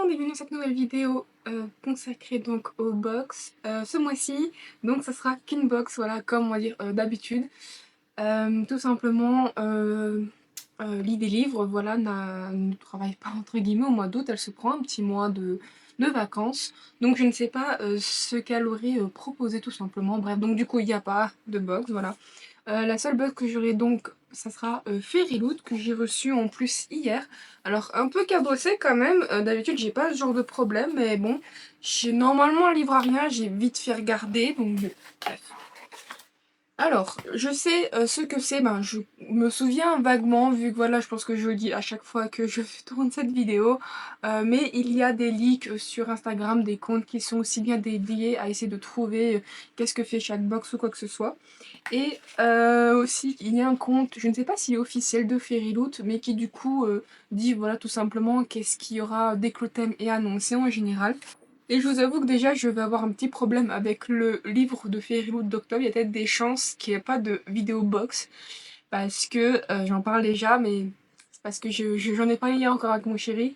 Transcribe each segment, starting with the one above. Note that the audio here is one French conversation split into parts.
bienvenue dans cette nouvelle vidéo consacrée donc aux box. Ce mois-ci, donc ça sera qu'une box, voilà, comme on va dire d'habitude. Tout simplement, lit des livres, voilà, ne travaille pas entre guillemets au mois d'août, elle se prend un petit mois de vacances. Donc je ne sais pas ce qu'elle aurait proposé tout simplement. Bref, donc du coup il n'y a pas de box, voilà. La seule box que j'aurai donc, ça sera Fairyloot que j'ai reçu en plus hier. Alors un peu cabossé quand même, d'habitude j'ai pas ce genre de problème, mais bon, j'ai normalement un livre à rien, j'ai vite fait regarder, donc bref. Alors, je sais ce que c'est, ben je me souviens vaguement, vu que voilà, je pense que je le dis à chaque fois que je tourne cette vidéo, mais il y a des leaks sur Instagram, des comptes qui sont aussi bien dédiés à essayer de trouver qu'est-ce que fait chaque box ou quoi que ce soit. Et aussi, il y a un compte, je ne sais pas s'il est officiel de Fairyloot, mais qui du coup dit voilà tout simplement qu'est-ce qu'il y aura dès que le thème est annoncé en général. Et je vous avoue que déjà je vais avoir un petit problème avec le livre de Fairyloot d'octobre. Il y a peut-être des chances qu'il n'y ait pas de vidéo box parce que j'en parle déjà, mais c'est parce que j'en ai parlé hier encore avec mon chéri.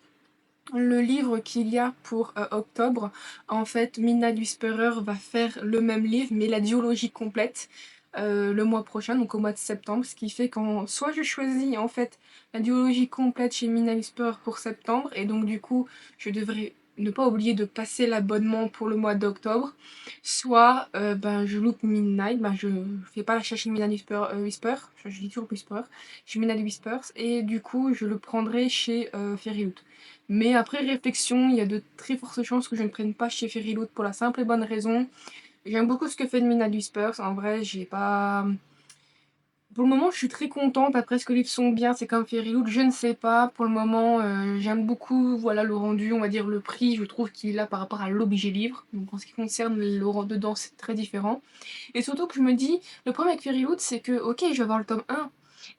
Le livre qu'il y a pour octobre, en fait, Midnight Whisperer va faire le même livre, mais la duologie complète le mois prochain, donc au mois de septembre, ce qui fait qu'en soit je choisis en fait la duologie complète chez Midnight Whisperer pour septembre, et donc du coup je devrais ne pas oublier de passer l'abonnement pour le mois d'octobre, soit ben, je loupe Midnight, ben, je fais pas la chercher Midnight Whisper, je dis toujours Whisper, chez Midnight Whispers, et du coup je le prendrai chez Fairyloot. Mais après réflexion, il y a de très fortes chances que je ne prenne pas chez Fairyloot pour la simple et bonne raison. J'aime beaucoup ce que fait Midnight Whispers. En vrai, j'ai pas. Pour le moment, je suis très contente. Après, est-ce que les livres sont bien? C'est comme Fairyloot, je ne sais pas. Pour le moment, j'aime beaucoup voilà, le rendu, on va dire le prix. Je trouve qu'il est là par rapport à l'objet livre. Donc en ce qui concerne le rendu dedans, c'est très différent. Et surtout que je me dis, le problème avec Fairyloot, c'est que, ok, je vais avoir le tome 1.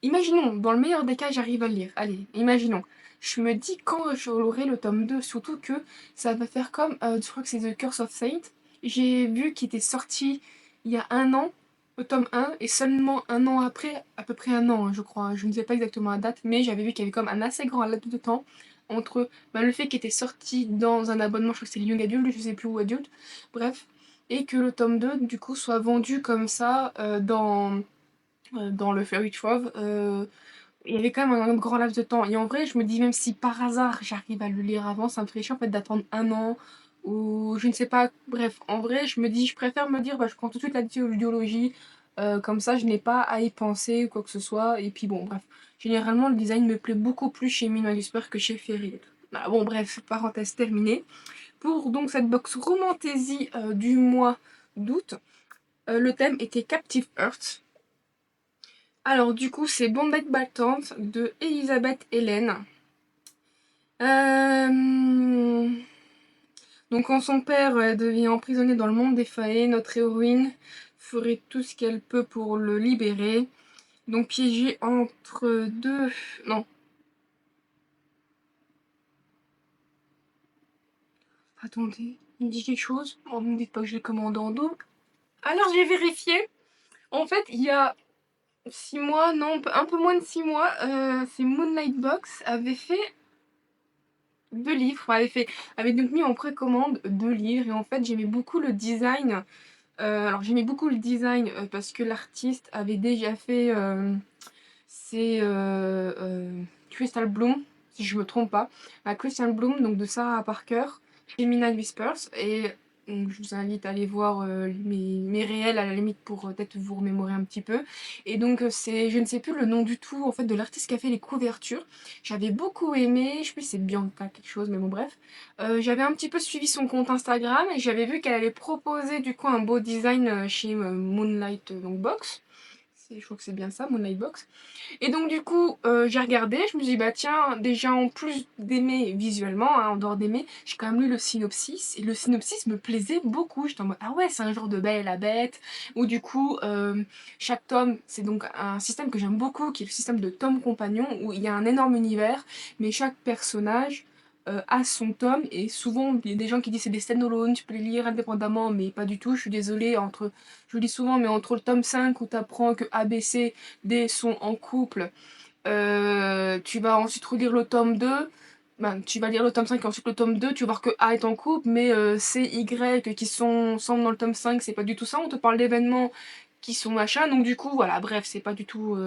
Imaginons, dans le meilleur des cas, j'arrive à le lire. Allez, imaginons. Je me dis quand j'aurai le tome 2, surtout que ça va faire comme, je crois que c'est The Curse of Saint. J'ai vu qu'il était sorti il y a un an, le tome 1, et seulement un an après, à peu près un an, hein, je crois, je ne sais pas exactement la date, mais j'avais vu qu'il y avait comme un assez grand laps de temps entre ben, le fait qu'il était sorti dans un abonnement, je crois que c'était Young Adult, je sais plus où Adult, bref, et que le tome 2 du coup soit vendu comme ça dans le Fairy Trove. Il y avait quand même un grand laps de temps. Et en vrai, je me dis, même si par hasard j'arrive à le lire avant, ça me ferait chiant en fait d'attendre un an ou je ne sais pas. Bref, en vrai, je me dis, je préfère me dire, bah, je prends tout de suite la biologie. Comme ça, je n'ai pas à y penser ou quoi que ce soit. Et puis bon, bref. Généralement, le design me plaît beaucoup plus chez Minois Whisper que chez Fairy. Ah, bon, bref, parenthèse terminée. Pour donc cette box Romantaisie du mois d'août, le thème était Captive Earth. Alors du coup, c'est Bombay battante de Elisabeth Hélène. Donc quand son père devient emprisonné dans le monde des faées, notre héroïne ferait tout ce qu'elle peut pour le libérer. Donc piégée entre deux... Non. Attendez, il me dit quelque chose. Oh, ne me dites pas que je l'ai commandé en dos. Alors j'ai vérifié. En fait, il y a 6 mois, non, un peu moins de 6 mois, c'est Moonlight Box avait fait 2 livres, enfin, avait donc mis en précommande 2 livres et en fait j'aimais beaucoup le design. Alors j'aimais beaucoup le design parce que l'artiste avait déjà fait c'est Crystal Bloom, si je me trompe pas. Crystal Bloom, donc de Sarah Parker, chez Midnight Whispers. Et donc, je vous invite à aller voir mes réels à la limite pour peut-être vous remémorer un petit peu. Et donc c'est, je ne sais plus le nom du tout en fait de l'artiste qui a fait les couvertures. J'avais beaucoup aimé, je sais plus si c'est Bianca quelque chose, mais bon bref. J'avais un petit peu suivi son compte Instagram et j'avais vu qu'elle allait proposer du coup un beau design chez Moonlight donc Box. Je crois que c'est bien ça, Moonlight Box. Et donc du coup, j'ai regardé, je me suis dit, bah tiens, déjà en plus d'aimer visuellement, hein, en dehors d'aimer, j'ai quand même lu le synopsis, et le synopsis me plaisait beaucoup. J'étais en mode, ah ouais, c'est un genre de Belle et la Bête, où du coup, chaque tome, c'est donc un système que j'aime beaucoup, qui est le système de tome compagnon, où il y a un énorme univers, mais chaque personnage a son tome, et souvent, il y a des gens qui disent c'est des stand-alone, tu peux les lire indépendamment, mais pas du tout, je suis désolée, je le dis souvent, mais entre le tome 5 où tu apprends que A, B, C, D sont en couple, tu vas ensuite relire le tome 2. ben, tu vas lire le tome 5 et ensuite le tome 2, tu vas voir que A est en couple, mais C, Y qui sont ensemble dans le tome 5, c'est pas du tout ça. On te parle d'événements qui sont machin, donc du coup, voilà, bref, c'est pas du tout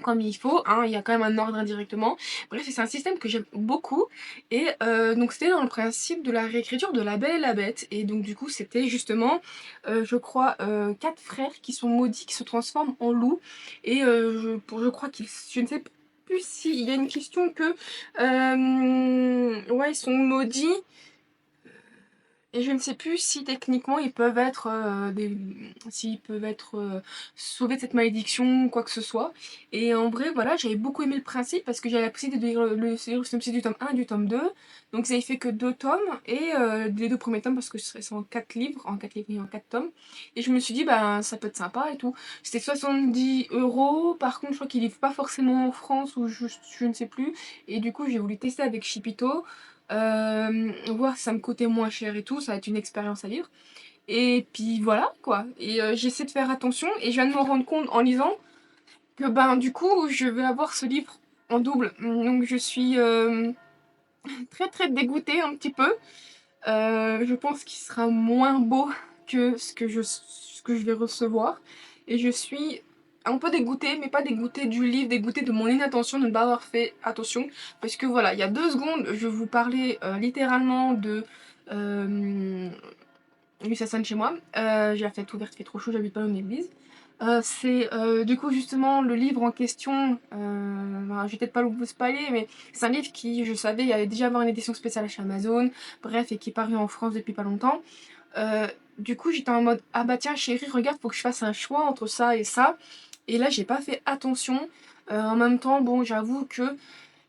comme il faut, hein, il y a quand même un ordre indirectement. Bref, c'est un système que j'aime beaucoup. Et donc c'était dans le principe de la réécriture de La Belle et la Bête. Et donc du coup c'était justement, je crois, quatre frères qui sont maudits, qui se transforment en loups. Et je crois qu'ils... Je ne sais plus s'il y a une question que... ouais, ils sont maudits. Et je ne sais plus si techniquement ils peuvent être s'ils peuvent être sauvés de cette malédiction ou quoi que ce soit. Et en vrai, voilà, j'avais beaucoup aimé le principe parce que j'avais la possibilité de lire le synopsis du tome 1 et du tome 2. Donc ça avait fait que deux tomes et les deux premiers tomes parce que c'est en 4 livres et en 4 tomes. Et je me suis dit, ben ça peut être sympa et tout. C'était 70 €. Par contre, je crois qu'ils livrent pas forcément en France ou je ne sais plus. Et du coup, j'ai voulu tester avec Shipito. Voir si ça me coûtait moins cher et tout, ça va être une expérience à lire. Et puis voilà quoi. Et j'essaie de faire attention et je viens de me rendre compte en lisant que ben du coup je vais avoir ce livre en double. Donc je suis très très dégoûtée un petit peu. Je pense qu'il sera moins beau que ce que je vais recevoir. Et je suis un peu dégoûtée, mais pas dégoûtée du livre, dégoûtée de mon inattention de ne pas avoir fait attention. Parce que voilà, il y a 2 secondes, je vous parlais littéralement de... oui, ça sonne chez moi. J'ai la fenêtre ouverte, il fait trop chaud, j'habite pas dans une église. C'est du coup justement le livre en question, ben, je vais peut-être pas vous spoiler, mais c'est un livre qui, je savais, il allait déjà avoir une édition spéciale chez Amazon, bref, et qui est paru en France depuis pas longtemps. Du coup, j'étais en mode, ah bah tiens chérie, regarde, faut que je fasse un choix entre ça et ça. Et là, j'ai pas fait attention. En même temps, bon, j'avoue que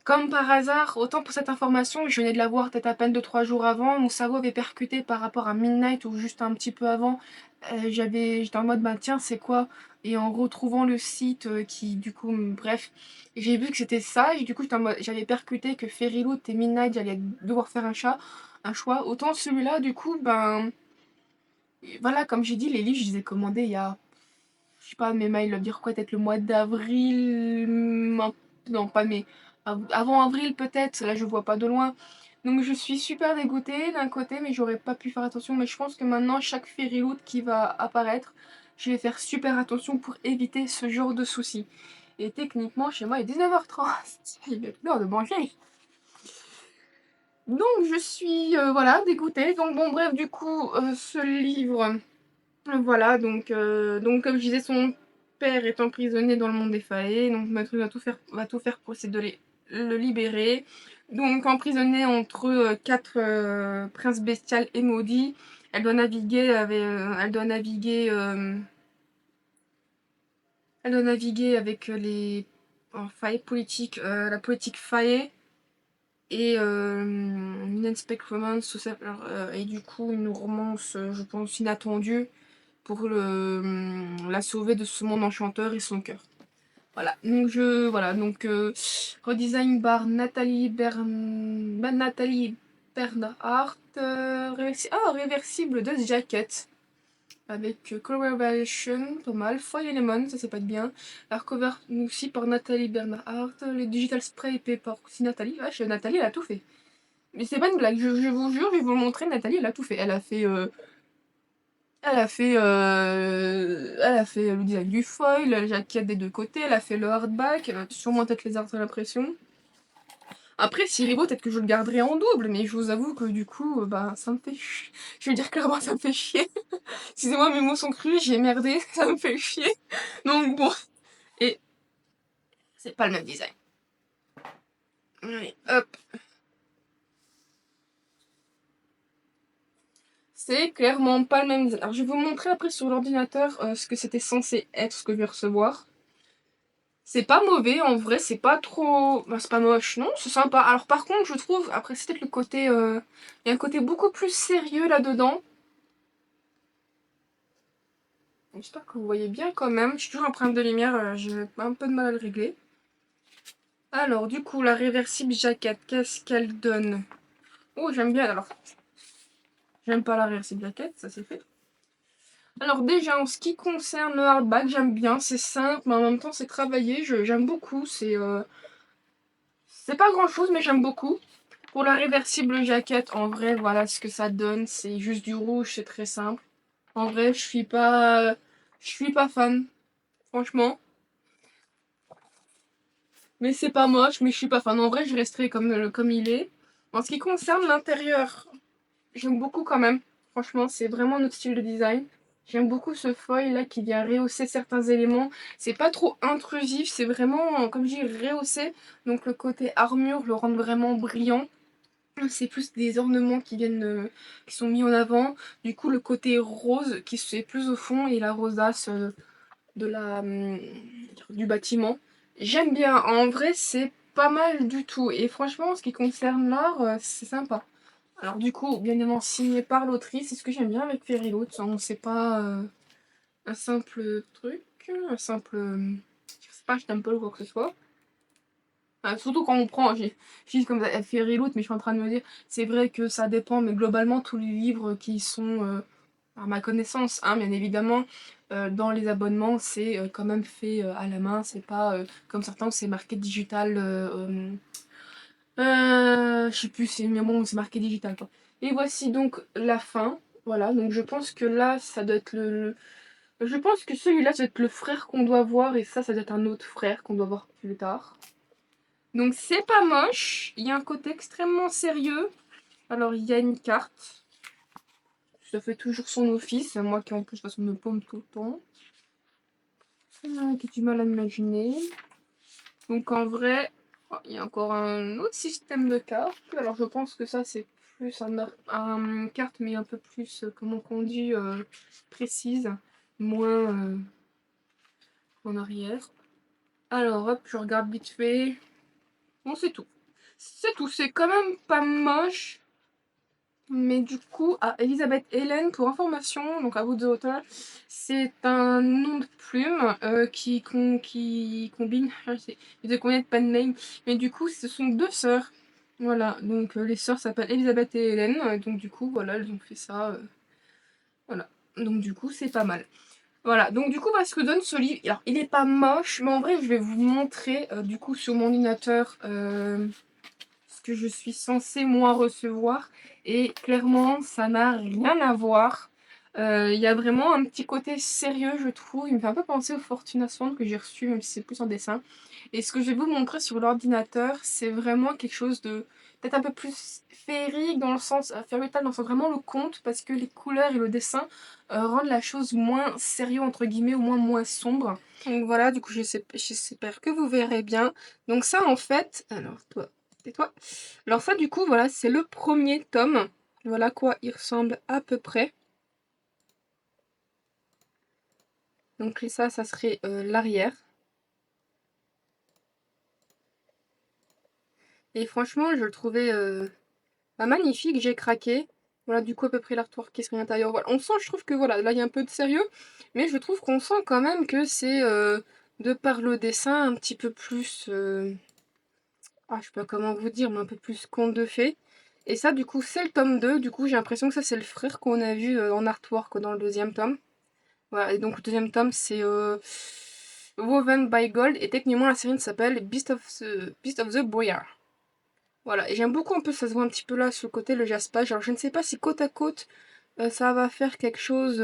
comme par hasard, autant pour cette information, je venais de la voir peut-être à peine 2 3 jours avant, mon cerveau avait percuté par rapport à Midnight ou juste un petit peu avant. J'étais en mode bah tiens c'est quoi? Et en retrouvant le site qui du coup bref, j'ai vu que c'était ça et du coup j'avais percuté que Fairyloot et Midnight j'allais devoir faire un choix. Autant celui-là du coup ben voilà comme j'ai dit les livres je les ai commandés il y a je sais pas mes mails doivent dire quoi peut-être le mois d'avril non pas mai avant avril peut-être là je vois pas de loin donc je suis super dégoûtée d'un côté mais j'aurais pas pu faire attention mais je pense que maintenant chaque Fairyloot qui va apparaître je vais faire super attention pour éviter ce genre de soucis et techniquement chez moi il est 19h30 il est l'heure de manger donc je suis voilà dégoûtée donc bon bref du coup ce livre voilà, donc comme je disais, son père est emprisonné dans le monde des faées, donc Matrix va tout faire pour essayer de le libérer. Donc emprisonnée entre quatre princes bestiales et maudits, elle doit naviguer avec les failles politiques, la politique faée et une Inspect Romance, tout ça, et du coup une romance, je pense, inattendue pour la sauver de ce monde enchanteur et son cœur. Voilà, donc redesign par Nathalie Bernhardt, réversible de Jacket avec Color Variation, pas mal, Foil Lemon, ça c'est pas de bien, hardcover aussi par Nathalie Bernhardt, les digital spray épais par aussi Nathalie, vache, Nathalie elle a tout fait. Mais c'est pas une blague, je vous jure, je vais vous le montrer, Nathalie elle a tout fait, elle a fait le design du foil, la jaquette des deux côtés, elle a fait le hardback, sûrement peut-être les arts à l'impression. Après, s'il est beau, peut-être que je le garderai en double, mais je vous avoue que du coup, bah, ça me fait chier. Je vais dire clairement, ça me fait chier. Excusez-moi, mes mots sont crus, j'ai merdé, ça me fait chier. Donc bon, et c'est pas le même design. Allez, hop. C'est clairement pas le même design. Alors, je vais vous montrer après sur l'ordinateur ce que c'était censé être, ce que je vais recevoir. C'est pas mauvais en vrai, c'est pas trop. Bah, c'est pas moche, non, c'est sympa. Alors par contre, je trouve, après c'est peut-être le côté. Il y a un côté beaucoup plus sérieux là-dedans. J'espère que vous voyez bien quand même. Je suis toujours un problème de lumière, j'ai un peu de mal à le régler. Alors, du coup, la réversible jaquette, qu'est-ce qu'elle donne? Oh, j'aime bien alors. J'aime pas la réversible jaquette, ça c'est fait. Alors déjà, en ce qui concerne le hardback, j'aime bien, c'est simple, mais en même temps c'est travaillé, j'aime beaucoup, c'est pas grand chose, mais j'aime beaucoup. Pour la réversible jaquette, en vrai, voilà ce que ça donne. C'est juste du rouge, c'est très simple. En vrai, je suis pas fan, franchement. Mais c'est pas moche, mais je suis pas fan. En vrai, je resterai comme il est. En ce qui concerne l'intérieur, j'aime beaucoup quand même. Franchement, c'est vraiment notre style de design. J'aime beaucoup ce foil là qui vient rehausser certains éléments. C'est pas trop intrusif, c'est vraiment, comme je dis, rehaussé. Donc le côté armure le rend vraiment brillant. C'est plus des ornements qui sont mis en avant. Du coup, le côté rose qui se fait plus au fond et la rosace du bâtiment. J'aime bien. En vrai, c'est pas mal du tout. Et franchement, en ce qui concerne l'art, c'est sympa. Alors du coup, bien évidemment, signé par l'autrice. C'est ce que j'aime bien avec Fairy Loot. C'est pas un simple truc, un simple... je sais pas, je t'aime pas ou quoi que ce soit. Surtout quand on prend, je dis comme ça, Fairy Loot, mais je suis en train de me dire, c'est vrai que ça dépend, mais globalement, tous les livres qui sont, à ma connaissance, hein, bien évidemment, dans les abonnements, c'est quand même fait à la main, c'est pas comme certains où c'est marqué digital, je sais plus, mais bon, c'est marqué digital quoi. Et voici donc la fin, voilà, donc je pense que là, ça doit être je pense que celui-là, ça doit être le frère qu'on doit voir, et ça doit être un autre frère qu'on doit voir plus tard. Donc c'est pas moche, il y a un côté extrêmement sérieux. Alors il y a une carte, ça fait toujours son office, moi qui en plus passe me paume tout le temps. Qui a du mal à m'imaginer. Donc en vrai, oh, il y a encore un autre système de cartes. Alors je pense que ça c'est plus un carte mais un peu plus, comment on dit, précise, moins en arrière. Alors hop, je regarde vite fait. Bon c'est tout. C'est tout, c'est quand même pas moche. Mais du coup, Elisabeth Hélène, pour information, donc à vous deux auteurs, c'est un nom de plume qui combine, je sais, de combien de pen name, mais du coup, ce sont deux sœurs. Voilà, donc les sœurs s'appellent Elisabeth et Hélène, donc du coup, voilà, elles ont fait ça. Voilà, donc du coup, c'est pas mal. Voilà, donc du coup, voilà ce que donne ce livre. Alors, il est pas moche, mais en vrai, je vais vous montrer, du coup, sur mon ordinateur, ce que je suis censée moi recevoir, et clairement ça n'a rien à voir. Il y a vraiment un petit côté sérieux, je trouve. Il me fait un peu penser au Fortuna Swan que j'ai reçu, même si c'est plus en dessin. Et ce que je vais vous montrer sur l'ordinateur, c'est vraiment quelque chose de peut-être un peu plus féerique, dans le sens fairytale, dans le sens vraiment le conte, parce que les couleurs et le dessin rendent la chose moins sérieux entre guillemets, ou moins sombre. Donc voilà, du coup j'espère que vous verrez bien. Donc ça en fait, alors toi, tais-toi. Alors ça du coup voilà, c'est le premier tome. Voilà à quoi il ressemble à peu près. Donc ça serait l'arrière. Et franchement, je le trouvais magnifique, j'ai craqué. Voilà, du coup, à peu près l'artwork qui serait à l'intérieur. Voilà. On sent, je trouve que voilà, là, il y a un peu de sérieux. Mais je trouve qu'on sent quand même que c'est, de par le dessin, un petit peu plus... je sais pas comment vous dire, mais un peu plus conte de fées. Et ça, du coup, c'est le tome 2. Du coup, j'ai l'impression que ça, c'est le frère qu'on a vu en artwork dans le deuxième tome. Voilà, et donc le deuxième tome, c'est Woven by Gold. Et techniquement, la série s'appelle Beast of the Boyar. Voilà, et j'aime beaucoup un peu, ça se voit un petit peu là sur le côté, le jaspage. Alors je ne sais pas si côte à côte, ça va faire quelque chose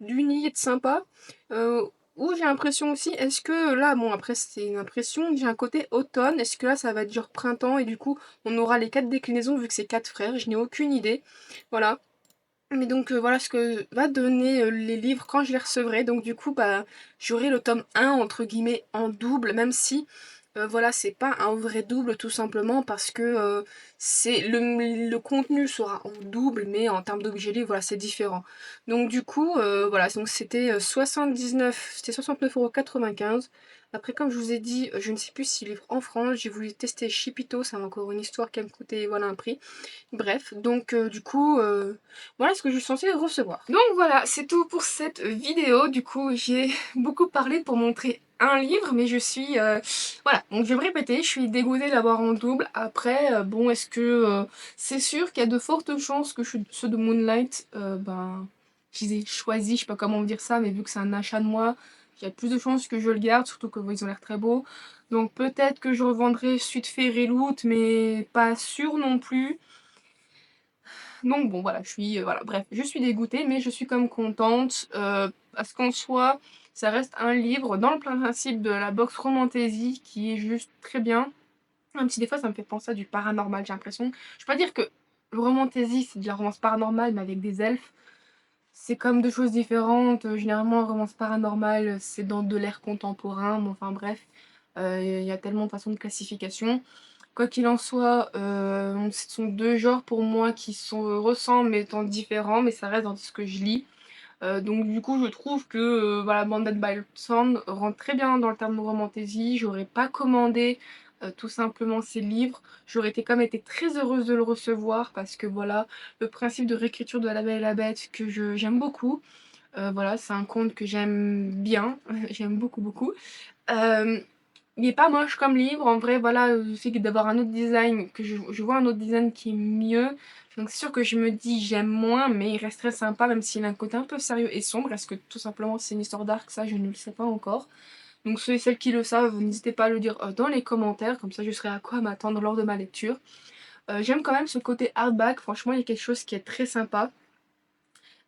d'uni et de sympa. Ou j'ai l'impression aussi, est-ce que là, bon après c'est une impression, j'ai un côté automne, est-ce que là ça va être genre printemps et du coup on aura les 4 déclinaisons vu que c'est 4 frères, je n'ai aucune idée. Voilà. Mais donc voilà ce que va donner les livres quand je les recevrai. Donc du coup bah j'aurai le tome 1 entre guillemets en double, même si voilà, c'est pas un vrai double tout simplement parce que c'est le contenu sera en double, mais en termes d'objet livre, voilà, c'est différent. Donc du coup, voilà, donc c'était 79, c'était 69,95 €. Après, comme je vous ai dit, je ne sais plus s'il livre en France, j'ai voulu tester Shipito, ça m'a encore une histoire qui a me coûté, voilà, un prix. Bref, donc du coup, voilà ce que je suis censée recevoir. Donc voilà, c'est tout pour cette vidéo. Du coup, j'ai beaucoup parlé pour montrer un livre, mais je suis... voilà, donc je vais me répéter, je suis dégoûtée d'avoir en double. Après, bon, est-ce que... c'est sûr qu'il y a de fortes chances que ceux de Moonlight, ben... je les ai choisis, je sais pas comment dire ça, mais vu que c'est un achat de moi, il y a plus de chances que je le garde, surtout que ils ont l'air très beaux. Donc peut-être que je revendrai Suite Fairy Loot, mais pas sûr non plus. Donc bon voilà, voilà, bref, je suis dégoûtée, mais je suis quand même contente, parce qu'en soi, ça reste un livre dans le plein principe de la box Romantasy qui est juste très bien. Même si des fois ça me fait penser à du paranormal, j'ai l'impression. Je peux pas dire que le Romantasy c'est de la romance paranormale, mais avec des elfes. C'est comme deux choses différentes. Généralement, en romance paranormale, c'est dans de l'ère contemporain, mais enfin bref, il y a tellement de façons de classification. Quoi qu'il en soit, ce sont deux genres pour moi qui ressemblent mais étant différents, mais ça reste dans ce que je lis. Donc du coup, je trouve que voilà, Banded by Sound rentre très bien dans le terme de romantasy. J'aurais pas commandé tout simplement ces livres. J'aurais été quand même été très heureuse de le recevoir parce que voilà, le principe de réécriture de La Belle et la Bête que j'aime beaucoup. Voilà, c'est un conte que j'aime bien, j'aime beaucoup beaucoup. Euh, il est pas moche comme livre, en vrai, voilà, le fait d'avoir un autre design, que je vois un autre design qui est mieux. Donc c'est sûr que je me dis j'aime moins, mais il reste très sympa, même s'il a un côté un peu sérieux et sombre. Est-ce que tout simplement c'est une histoire dark? Ça, je ne le sais pas encore. Donc ceux et celles qui le savent, n'hésitez pas à le dire dans les commentaires, comme ça je saurai à quoi m'attendre lors de ma lecture. J'aime quand même ce côté hardback, franchement il y a quelque chose qui est très sympa.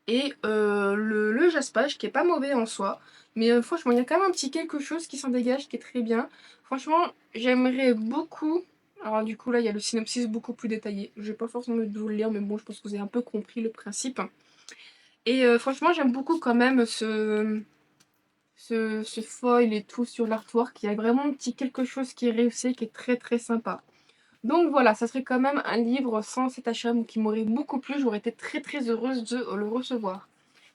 Et le jaspage qui est pas mauvais en soi. Mais franchement, il y a quand même un petit quelque chose qui s'en dégage qui est très bien. Franchement, j'aimerais beaucoup. Alors du coup là il y a le synopsis beaucoup plus détaillé. Je vais pas forcément vous le lire mais bon je pense que vous avez un peu compris le principe. Et franchement j'aime beaucoup quand même ce foil et tout sur l'artwork. Il y a vraiment un petit quelque chose qui est réussi qui est très très sympa. Donc voilà, ça serait quand même un livre sans cet achat qui m'aurait beaucoup plu. J'aurais été très très heureuse de le recevoir.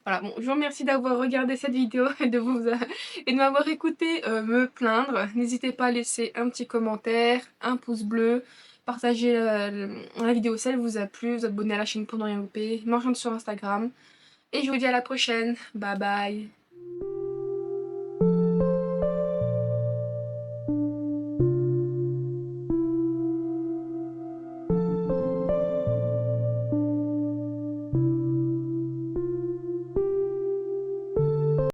Voilà, bon, je vous remercie d'avoir regardé cette vidéo et et de m'avoir écouté me plaindre. N'hésitez pas à laisser un petit commentaire, un pouce bleu, partager la vidéo si elle vous a plu, vous abonner à la chaîne pour ne rien louper, me rejoindre sur Instagram. Et je vous dis à la prochaine. Bye bye.